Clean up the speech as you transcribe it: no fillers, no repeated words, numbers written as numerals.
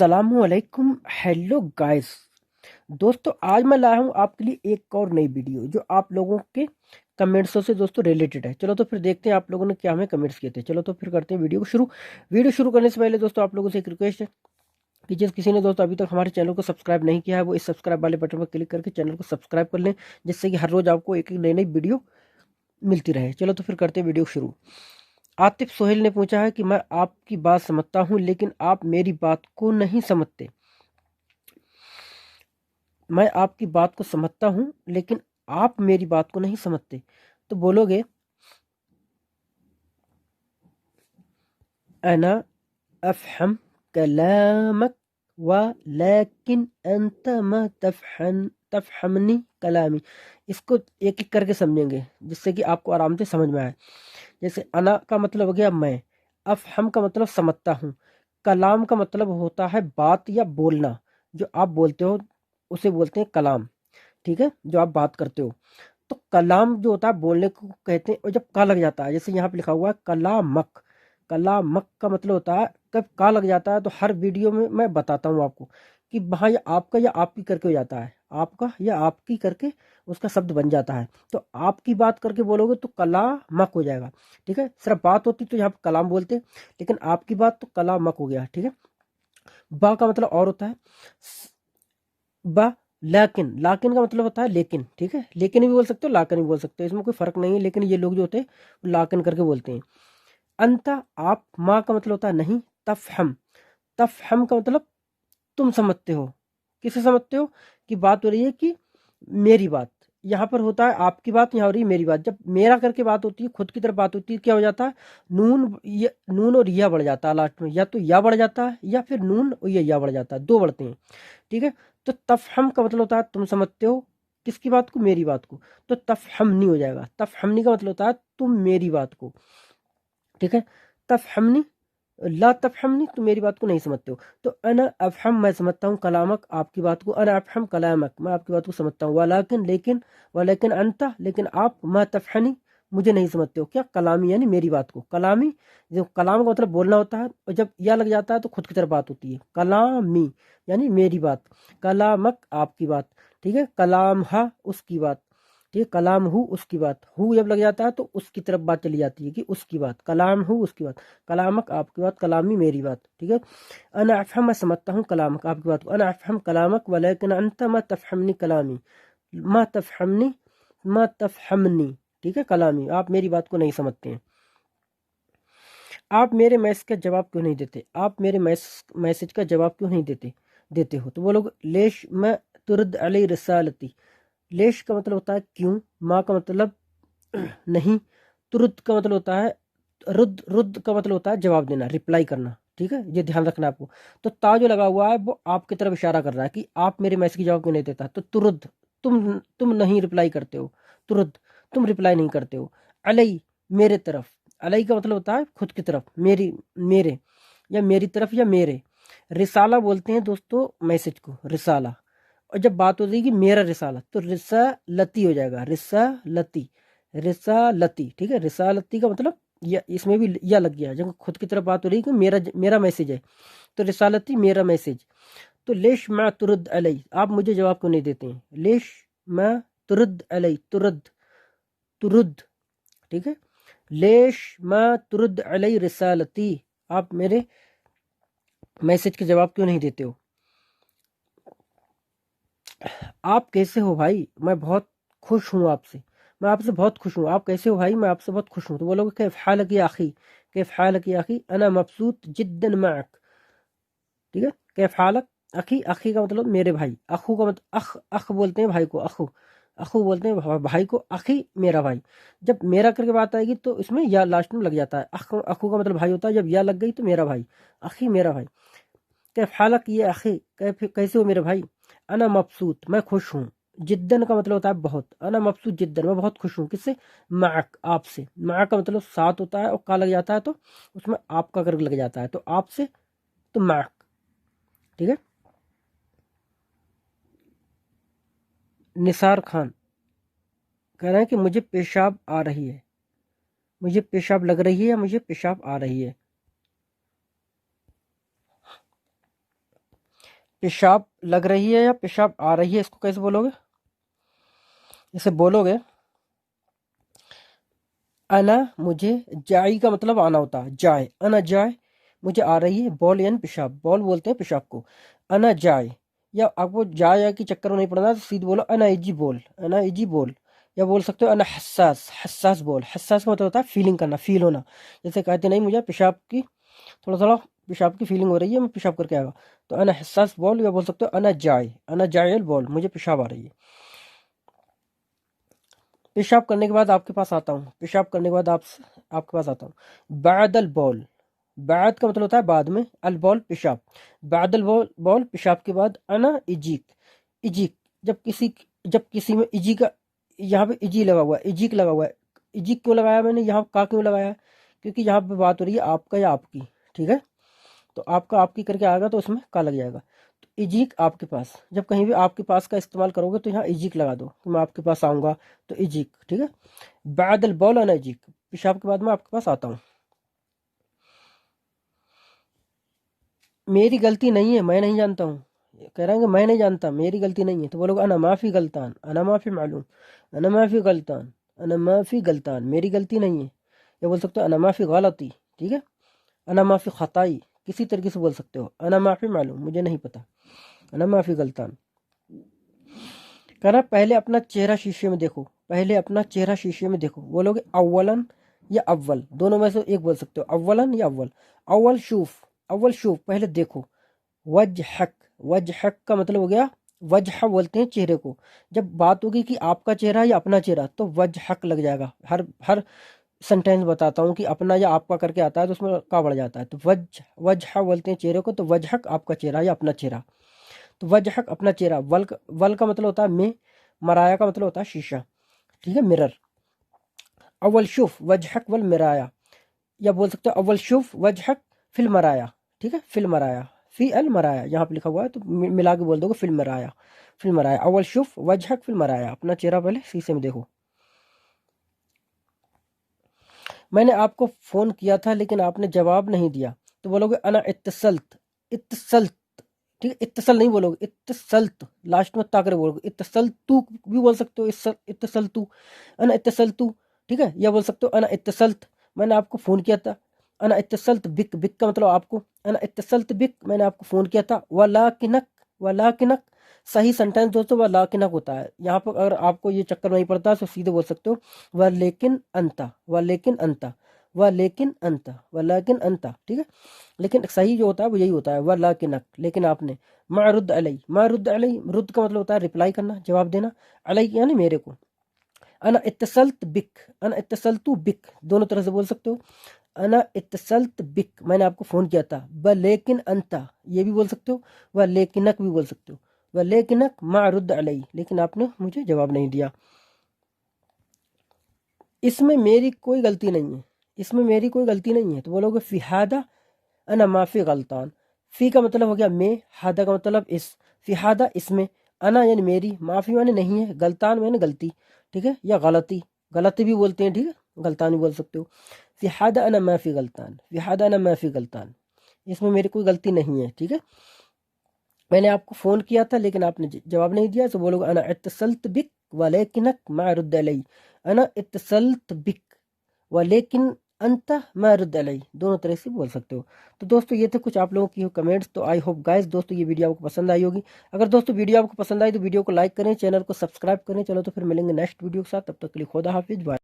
अस्सलाम वालेकुम। Hello guys, दोस्तों आज मैं लाया हूँ आपके लिए एक और नई वीडियो जो आप लोगों के कमेंट्सों से दोस्तों रिलेटेड है। चलो तो फिर देखते हैं आप लोगों ने क्या हमें कमेंट्स किए थे। चलो तो फिर करते हैं वीडियो को शुरू। वीडियो शुरू करने से पहले दोस्तों आप लोगों से एक रिक्वेस्ट है कि जिस किसी ने दोस्तों अभी तक हमारे चैनल को सब्सक्राइब नहीं किया है वो इस सब्सक्राइब वाले बटन पर क्लिक करके चैनल को सब्सक्राइब कर लें, जिससे कि हर रोज आपको एक एक नई नई वीडियो मिलती रहे। चलो तो फिर करते हैं वीडियो शुरू। आतिफ सोहेल ने पूछा है कि मैं आपकी बात समझता हूँ लेकिन आप मेरी बात को नहीं समझते। मैं आपकी बात को समझता हूँ लेकिन आप मेरी बात को नहीं समझते। तो बोलोगे अना अफहम कलामक वलकिन अंत मा तफहमनी कलामी। इसको एक एक करके समझेंगे जिससे कि आपको आराम से समझ में आए। जैसे अना का मतलब हो गया मैं, अफहम का मतलब समझता हूँ, कलाम का मतलब होता है बात या बोलना। जो आप बोलते हो उसे बोलते हैं कलाम, ठीक है, जो आप बात करते हो। तो कलाम जो होता है बोलने को कहते हैं, और जब का लग जाता है, जैसे यहाँ पे लिखा हुआ है कलामक, कलामक का मतलब होता है कब का लग जाता है तो हर वीडियो में मैं बताता हूँ आपको कि वहाँ या आपका या आपकी करके हो जाता है, आपका या आपकी करके उसका शब्द बन जाता है। तो आपकी बात करके बोलोगे तो कलामक हो जाएगा, ठीक है। सिर्फ बात होती तो यहाँ पे कलाम बोलते, लेकिन आपकी बात तो कलामक हो गया, ठीक है। बा का मतलब और होता है बा, लाकिन, लाकिन का मतलब होता है लेकिन, ठीक है। लेकिन भी बोल सकते हो, लाकिन भी बोल सकते हो, इसमें कोई फर्क नहीं है। लेकिन ये लोग जो होते हैं वो लाकिन करके बोलते हैं। अंता, आप, माँ का मतलब होता है नहीं। तफहम, तफहम का मतलब तुम समझते हो। किसे समझते हो? कि बात हो रही है कि मेरी बात, यहाँ पर होता है आपकी बात, यहाँ हो रही है मेरी बात। जब मेरा करके बात होती है, खुद की तरफ बात होती है, क्या हो जाता है? नून और या बढ़ जाता है लास्ट में, या तो या बढ़ जाता है या फिर नून और या बढ़ जाता है, दो बढ़ते हैं, ठीक है। तो तफहम का मतलब होता है तुम समझते हो किसकी बात को? मेरी बात को। तो तफहमनी हो जाएगा। तफहमनी का मतलब होता है तुम मेरी बात को, ठीक है। तफहमनी, ला तफहमनी, तुम मेरी बात को नहीं समझते हो। तो अना अफहम, मैं समझता हूँ, कलामक, आपकी बात को। अना अफहम कलामक, मैं आपकी बात को समझता हूँ। वलाकिन, लेकिन, वलाकिन अंता, लेकिन आप, मा तफहनी, मुझे नहीं समझते हो। क्या? कलामी यानी मेरी बात को। कलामी, जो कलाम का मतलब बोलना होता है, और जब या लग जाता है तो खुद की तरफ बात होती है। कलामी यानी मेरी बात, कलामक आपकी बात, ठीक है। कलाम हा, उसकी बात, ठीक है। कलाम हु, उसकी बात। हु जब लग जाता है तो उसकी तरफ बात चली जाती है कि उसकी बात। कलाम हु, उसकी बात। कलामक आपकी बात, कलामी मेरी बात, ठीक है। अना अफहम, मैं समझता हूँ, कलामक आपकी बात को। अना अफहम कलामक वलकिन अंत मा तफहमनी कलामी। मा तफहमनी, मा तफहमनी, ठीक है, कलामी, आप मेरी बात को नहीं समझते हैं। आप मेरे मैसेज का जवाब क्यों नहीं देते? आप मेरे मैसेज का जवाब क्यों नहीं देते देते हो? तो वो लोग लेश मैं तुरद अली रसालती। लेश का मतलब होता है क्यों, माँ का मतलब नहीं, तुरद का मतलब होता है रुद, रुद का मतलब होता है जवाब देना, रिप्लाई करना, ठीक है। ये ध्यान रखना आपको। तो ता जो लगा हुआ है वो आपकी तरफ इशारा कर रहा है कि आप मेरे मैसेज की जवाब क्यों नहीं देता। तो तुरद, तुम नहीं रिप्लाई करते हो। तुरद, तुम रिप्लाई नहीं करते हो। अलई, मेरे तरफ। अलई का मतलब होता है खुद की तरफ, मेरी, मेरे, या मेरी तरफ, या मेरे। रिसाला बोलते हैं दोस्तों मैसेज को, रिसाला। और जब बात हो जाएगी मेरा रिसाला तो रिसा लती हो जाएगा, रिसा लती, रिसा लती, ठीक है। रिसा लती का मतलब या, इसमें भी या लग गया जब खुद की तरफ बात हो रही है कि मेरा मेरा मैसेज है। तो रिसालती, मेरा मैसेज। तो लेश मैं तुरद अलई, आप मुझे जवाब क्यों नहीं देते हैं? लेश मैं तुरद अलई, तुरद, तुरद, ठीक है। लेश मैं तुरद अलई रिसालती, आप मेरे मैसेज के जवाब क्यों नहीं देते हो? आप कैसे हो भाई? मैं बहुत खुश हूँ आपसे, मैं आपसे बहुत खुश हूँ। आप कैसे हो भाई? मैं आपसे बहुत खुश हूँ। तो बोलोगे कैफ हालक या अखी, कैफ हालक या अखी, अना मबसूत जिद्दन मअक, ठीक है। कैफ हालक अखी, अखी का मतलब मेरे भाई। अखू का मतलब अख, अख बोलते हैं भाई को, अखू, अखू बोलते हैं भाई को। अखी मेरा भाई। जब मेरा करके बात आएगी तो इसमें या लास्ट में लग जाता है। अखू का मतलब भाई होता है, जब या लग गई तो मेरा भाई, अखी मेरा भाई। कैफ हालक ये अखी, कैसे हो मेरे भाई? अना मबसूत, मैं खुश हूँ। जिद्दन का मतलब होता है बहुत। अना मबसूत जिद्दन, मैं बहुत खुश हूँ। किससे? माक, आपसे। माक का मतलब साथ होता है और का लग जाता है तो उसमें आपका करके लग जाता है, तो आपसे, तो माक, ठीक है। निसार खान कह रहे हैं कि मुझे पेशाब आ रही है, मुझे पेशाब लग रही है या मुझे पेशाब आ रही है। पेशाब लग रही है या पेशाब आ रही है, इसको कैसे बोलोगे? इसे बोलोगे अना, मुझे, जाई का मतलब आना होता है, जाए, अना जाए, मुझे आ रही है, बॉल यानी पेशाब, बॉल बोलते हैं पेशाब को, अना जाए। या आपको जाए की चक्कर में नहीं पड़ना तो सीधे बोलो अना इजी बॉल, अना इजी बॉल। या बोल सकते हो अना हसास, हसास बॉल, हसास का मतलब होता है फीलिंग करना, फील होना। जैसे कहते नहीं मुझे पेशाब की थोड़ा थोड़ा पेशाब की फीलिंग हो रही है, मैं पेशाब करके आएगा, तो अना हसास बॉल। या बोल सकते हो अना जाए, अना जायल बॉल, मुझे पेशाब आ रही है। पेशाब करने के बाद आपके पास आता हूँ, पेशाब करने के बाद आपके पास आता हूँ। बादल बॉल, बाद का मतलब होता है बाद में, अल बॉल पेशाब, बादल बॉल, बॉल पेशाब के बाद, अना इजीक, इजीक जब किसी में इजी का, यहाँ पे इजी लगा हुआ है, इजीक लगा हुआ है। इजीक क्यों लगाया मैंने यहाँ, का क्यों लगाया है? क्योंकि यहाँ पे बात हो रही है आपका या आपकी, ठीक है। तो आपका आपकी करके आएगा तो उसमें का लग जाएगा। तो इजीक आपके पास, जब कहीं भी आपके पास का इस्तेमाल करोगे तो यहाँ इजीक लगा दो कि मैं आपके पास आऊँगा, तो इजीक, ठीक है। बादल बॉल अना इजीक, पेशाब के बाद मैं आपके पास आता हूँ। मेरी गलती नहीं है, मैं नहीं जानता हूँ, कह रहा है कि मैं नहीं जानता, मेरी गलती नहीं है, तो बोलोगे अना माफ़ी गलतान, अना माफ़ी मालूम, अना माफ़ी गलतान, अना माफ़ी गलतान, मेरी गलती नहीं है। या बोल सकते हो अना माफ़ी गलती, ठीक है। अना माफ़ी खताई, किसी तरीके से बोल सकते हो, अना माफ़ी मालूम, मुझे नहीं पता, अना माफ़ी गलतान। कह रहा पहले अपना चेहरा शीशे में देखो, पहले अपना चेहरा शीशे में देखो। बोलोगे अव्वलन या अव्वल, दोनों में से एक बोल सकते हो, अव्वलन या अव्वल। अव्वल शूफ, अव्वल शूफ, पहले देखो। वजहक, वजहक का मतलब हो गया, वजह बोलते हैं चेहरे को। जब बात होगी कि आपका चेहरा या अपना चेहरा, तो वजहक लग जाएगा। हर हर सेंटेंस बताता हूँ कि अपना या आपका करके आता है तो उसमें का बढ़ जाता है, तो वजह बोलते हैं चेहरे को, तो वजहक आपका चेहरा या अपना चेहरा। तो वजहक अपना चेहरा, वल का मतलब होता है में, मराया का मतलब होता है शीशा, ठीक है, मिरर। अव्वल शुफ वजहक वल मिराया, या बोल सकते हो अव्वल शुफ वजहक फिल मराया, ठीक है, फिल मराया, फी अल मराया यहाँ पे लिखा हुआ है, तो मिला के बोल दोगे फिल मराया, फिल मराया। अव्वल शुफ वजहक फिल मराया, अपना चेहरा पहले शीशे में देखो। मैंने आपको फोन किया था लेकिन आपने जवाब नहीं दिया, तो बोलोगे अना इत्तसल्त, इत्तसल्त, ठीक है, इत्तसल नहीं बोलोगे, इत्तसल्त, लास्ट में ताकर बोलोगे। इत्तसल तू भी बोल सकते हो, इत्तसल तू, अना इत्तसल तू, ठीक है। या बोल सकते हो अना इत्तसल्त, मैंने आपको फ़ोन किया था। अना इत्तसल्त बिक, बिक का मतलब आपको, अना इत्तसल्त बिक, मैंने आपको फ़ोन किया था। वलाकिनक, वलाकिनक, सही सेंटेंस दोस्तों वलाकिनक होता है। यहाँ पर अगर आपको ये चक्कर नहीं पड़ता तो सीधे बोल सकते हो व लेकिन अंता, व लेकिन अंता, व लेकिन अंता, व लेकिन अंता, ठीक है। लेकिन सही जो होता है वो यही होता है, वलाकिनक, लेकिन आपने। मारुद अलई, मारुद अलई, रुद का मतलब होता है रिप्लाई करना, जवाब देना, अलई यानी मेरे को। अना इत्तसल्त बिक, अना इत्तसल्तु बिक, दोनों तरह से बोल सकते हो। अना इत्तसल्त बिक, मैंने आपको फ़ोन किया था। व लेकिन अंता, ये भी बोल सकते हो। व लेकिनक भी बोल सकते हो। व लेकिनक मारुद अलई, लेकिन आपने मुझे जवाब नहीं दिया। इसमें मेरी कोई गलती नहीं है, इसमें मेरी कोई गलती नहीं है, तो बोलोगे फ़िहादा अना माफ़ी गलतान। फ़ी का मतलब हो गया मैं, हादा का मतलब इस, फ़िहादा इसमें, अना यानी मेरी, माफ़ी यानी नहीं है, गलतान यानी गलती, ठीक है, या गलती, गलती भी बोलते हैं, ठीक है, गलतान भी बोल सकते हो। फ़िहादा अना माफ़ी गलतान, फ़िहादा अना माफ़ी गलतान, इसमें मेरी कोई गलती नहीं है, ठीक है। मैंने आपको फ़ोन किया था लेकिन आपने जवाब नहीं दिया, तो बोलोगे अना इत्तसल्त बिक वलेकिनक मा रुद्द अलई, अना इत्तसल्त बिक वलेकिन अंत मा रुद्द अलई, दोनों तरह से बोल सकते हो। तो दोस्तों ये थे कुछ आप लोगों की कमेंट्स। तो आई होप गाइस दोस्तों ये वीडियो आपको पसंद आई होगी। अगर दोस्तों वीडियो आपको पसंद आई तो वीडियो को लाइक करें, चैनल को सब्सक्राइब करें। चलो तो फिर मिलेंगे नेक्स्ट वीडियो के साथ, तब तक के लिए खुदा हाफिज, बाय।